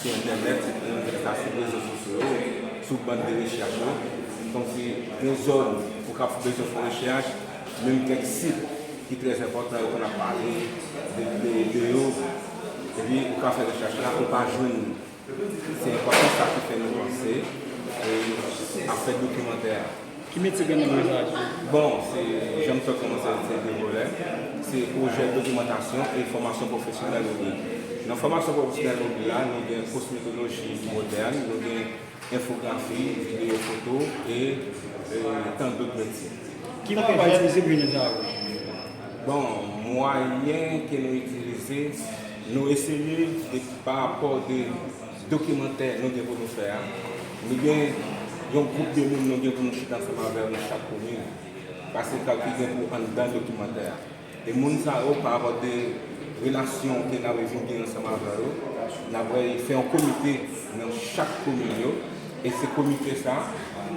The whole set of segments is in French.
sur Internet, sur les réseaux sociaux, sur bande de recherche. Donc, c'est une zone pour faire besoin de recherche, même quelques sites qui sont très importants qu'on a parlé de eux. Et puis, pour faire recherche là, on ne peut pas joindre. C'est important ça qui fait nous penser et à faire documentaire. Qui met ce gain dans l'usage? Bon, j'aime ça commencer à dire des volets. C'est projet de documentation et formation professionnelle. Dans la formation professionnelle, nous avons une cosmétologie moderne, nous avons infographie, vidéo, photo et tant d'autres métiers. Qui va utiliser pour les arbres? Bon, moyen que nous utilisons, nous essayons par rapport des documentaires nous devons nous faire. Nous avons un groupe de monde qui nous chute ensemble avec chaque commune. Parce que quand nous avons un documentaire. Et nous avons par rapport des relations que nous avons vécues ensemble avec eux, nous avons fait un comité dans chaque commune. Et ce comité ça,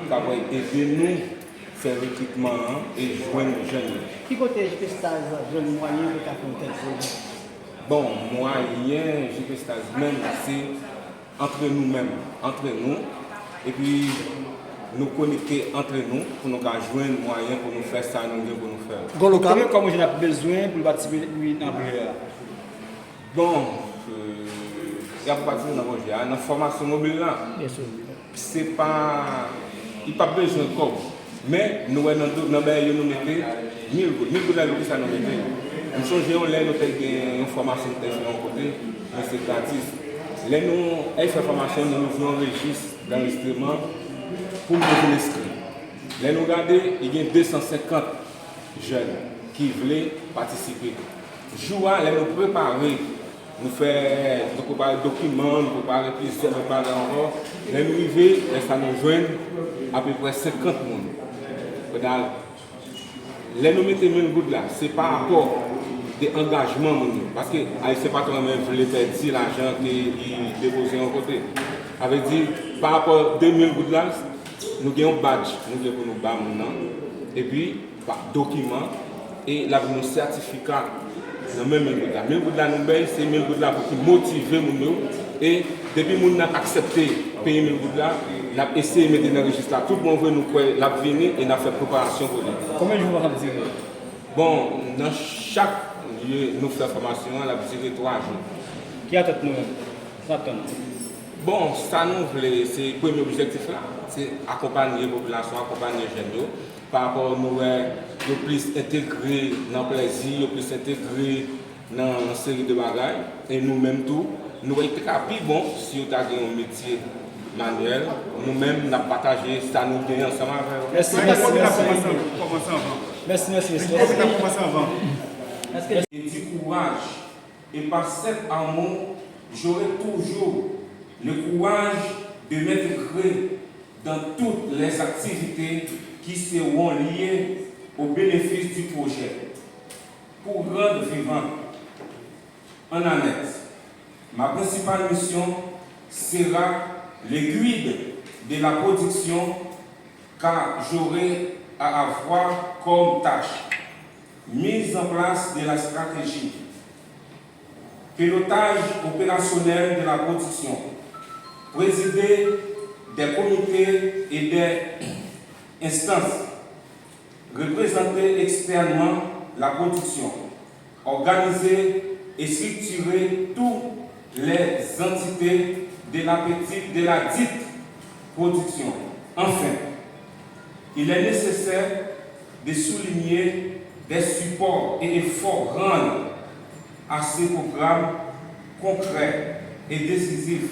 ça va aider nous à faire l'équipement et joindre les jeunes. Qui côté JP Stage, jeune moyen de faire projet? Bon, moyen, JP Stage même, c'est entre nous-mêmes, entre nous. Et puis, nous connecter entre nous pour nous joindre moyen pour nous faire ça, nous pour nous faire. Comment j'ai besoin pour participer dans le projet? Bon, il y a pas de dans le projet. Dans la formation mobile là, c'est pas, il n'y a pas besoin de corps. Mais nous, nous mettons 1000 gouttes là, ça nous mettons. Nous changeons là, nous avons une formation de côté, mais c'est gratis. Là, nous avons fait formation, nous avons un registre d'enregistrement pour nous inscrire. Là, nous regardons, il y a 250 jeunes qui veulent participer. Jour là, nous préparons, nous préparons des documents, nous préparons plusieurs, nous préparons encore. Là, nous arrivons, ça nous joint à peu près 50 personnes. Là, nous mettons 1000 gouttes là, c'est par rapport des engagements. Parce que c'est pas toi-même qui perdre l'argent qui est déposé en côté. Ça veut dire, par rapport à 2000 gouttes là, nous avons un badge, nous devons nous battre maintenant. Et puis, par document, et là, nous certificat. Dans même 1000 gouttes là. 1000 gouttes là, nous payons, c'est 1000 gouttes là pour motiver nous. Et depuis que nous avons accepté de payer 1000 gouttes là, nous avons essayé de mettre dans le registre là. Tout le monde veut nous venir et nous avons fait préparation pour lui. Combien de jours va dire? Bon, dans chaque lieu, nous faisons formation, elle a duré 3 jours. Qui attend nous? Bon, ça nous voulait, c'est le premier objectif là, c'est accompagner la population, accompagner les jeunes par rapport à nous, plus intégrer dans le plaisir, plus intégrer dans une série de bagages. Et nous-mêmes tout, nous sommes plus bon si nous avons un métier manuel, nous-mêmes nous partagé ça nous gagne ensemble avec. Merci. Et du courage, et par cet amour, j'aurai toujours le courage de m'intégrer dans toutes les activités qui seront liées au bénéfice du projet. Pour rendre vivant en annexe, ma principale mission sera le guide de la production car j'aurai à avoir comme tâche mise en place de la stratégie, pilotage opérationnel de la production, présider des comités et des instances, représenter externement la production, organiser et structurer toutes les entités de la dite production. Enfin, il est nécessaire de souligner des supports et efforts rendus à ces programmes concrets et décisifs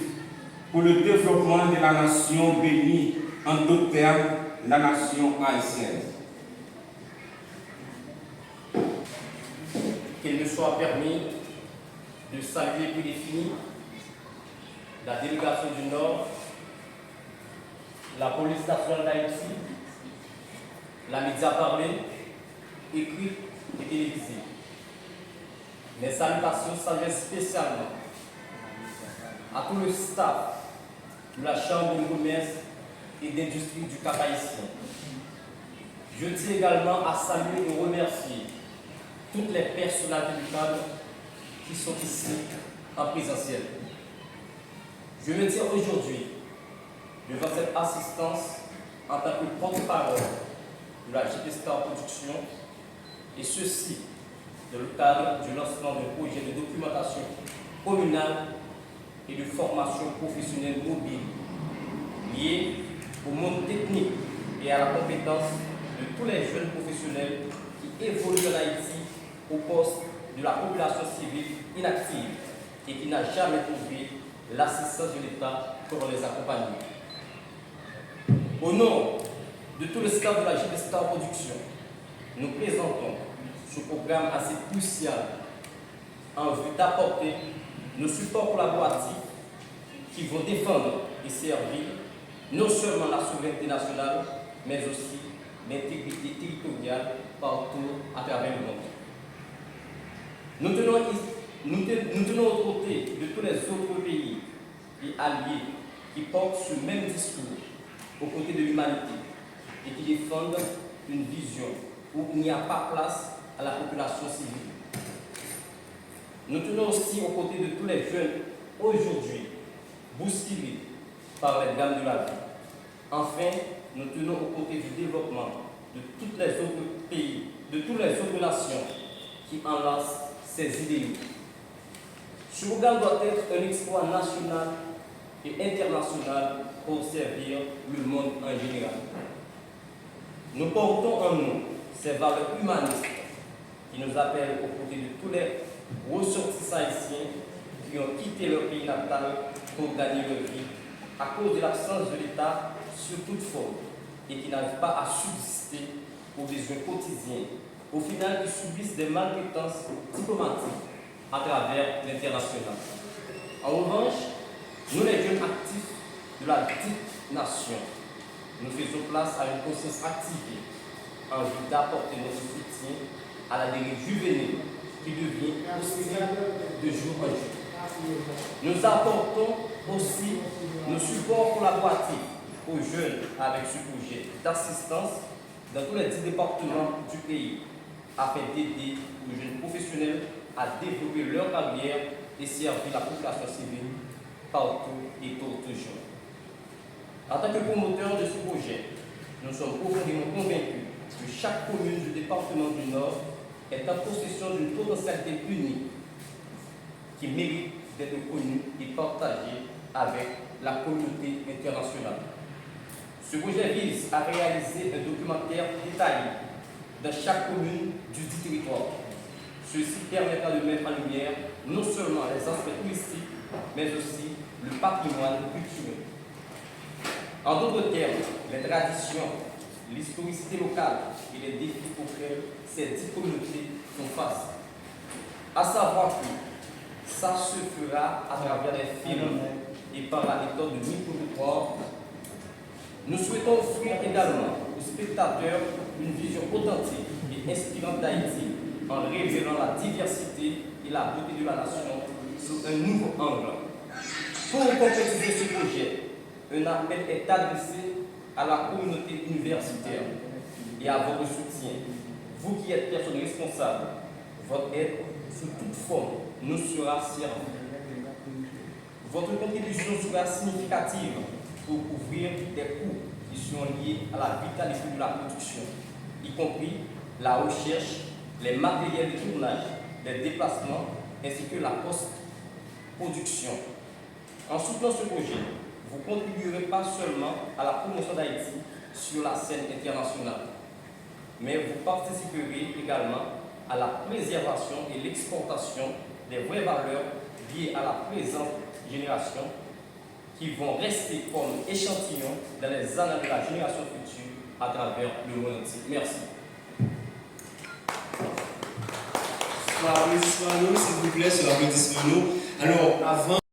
pour le développement de la nation bénie, en d'autres termes, la nation haïtienne. Qu'il me soit permis de saluer puis définir la délégation du Nord, la police nationale d'Haïti, la média parlée, écrite et télévisée. Mes salutations s'adressent spécialement à tout le staff de la Chambre de commerce et d'industrie du Cap haïtien. Je tiens également à saluer et remercier toutes les personnalités du cadre qui sont ici en présentiel. Je me tiens aujourd'hui devant cette assistance en tant que porte-parole de la JP Star Production, et ceci dans le cadre du lancement d'un projet de documentation communale et de formation professionnelle mobile lié au monde technique et à la compétence de tous les jeunes professionnels qui évoluent en Haïti au poste de la population civile inactive et qui n'a jamais trouvé l'assistance de l'État pour les accompagner. Au nom de tout le staff de la JP Star Production, nous présentons ce programme assez crucial en vue d'apporter nos supports collaboratifs qui vont défendre et servir non seulement la souveraineté nationale, mais aussi l'intégrité territoriale partout à travers le monde. Nous tenons aux côtés de tous les autres pays et alliés qui portent ce même discours aux côtés de l'humanité et qui défendent une vision où il n'y a pas place à la population civile. Nous tenons aussi aux côtés de tous les jeunes aujourd'hui bousculés par les drames de la vie. Enfin, nous tenons aux côtés du développement de tous les autres pays, de toutes les autres nations qui enlacent ces idéaux. Ce programme doit être un exploit national et international pour servir le monde en général. Nous portons en nous ces valeurs humanistes qui nous appellent aux côtés de tous les ressortissants haïtiens qui ont quitté leur pays natal pour gagner leur vie à cause de l'absence de l'État sur toute forme et qui n'arrivent pas à subsister aux besoins quotidiens, au final qui subissent des maltraitances diplomatiques à travers l'international. En revanche, nous les jeunes actifs de la dite nation, nous faisons place à une conscience activée en vue d'apporter notre soutien à la dérive juvénile qui devient hostile de jour en jour. Nous apportons aussi nos supports collaboratifs aux jeunes avec ce projet d'assistance dans tous les 10 départements du pays afin d'aider les jeunes professionnels à développer leur carrière et servir la population civile partout et pour toujours. En tant que promoteur de ce projet, nous sommes profondément convaincus que chaque commune du département du Nord est en possession d'une potentialité unique qui mérite d'être connue et partagée avec la communauté internationale. Ce projet vise à réaliser un documentaire détaillé dans chaque commune du dit territoire. Ceci permettra de mettre en lumière non seulement les aspects touristiques, mais aussi le patrimoine culturel. En d'autres termes, les traditions, l'historicité locale et les défis auxquels ces 10 communautés font face. À savoir que ça se fera à travers des films et par la méthode de micro-trottoir. Nous souhaitons offrir également aux spectateurs une vision authentique et inspirante d'Haïti en révélant la diversité et la beauté de la nation sous un nouveau angle. Pour concrétiser ce projet, un appel est adressé à la communauté universitaire et à votre soutien. Vous qui êtes personnes responsables, votre aide sous toute forme nous sera servie. Votre contribution sera significative pour couvrir des coûts qui sont liés à la vitalité de la production, y compris la recherche, les matériels de tournage, les déplacements, ainsi que la post-production. En soutenant ce projet, vous contribuerez pas seulement à la promotion d'Haïti sur la scène internationale, mais vous participerez également à la préservation et l'exportation des vraies valeurs liées à la présente génération qui vont rester comme échantillons dans les annales de la génération future à travers le monde entier. Merci. Applaudissez-nous, s'il vous plaît, sur l'applaudissement. Alors, avant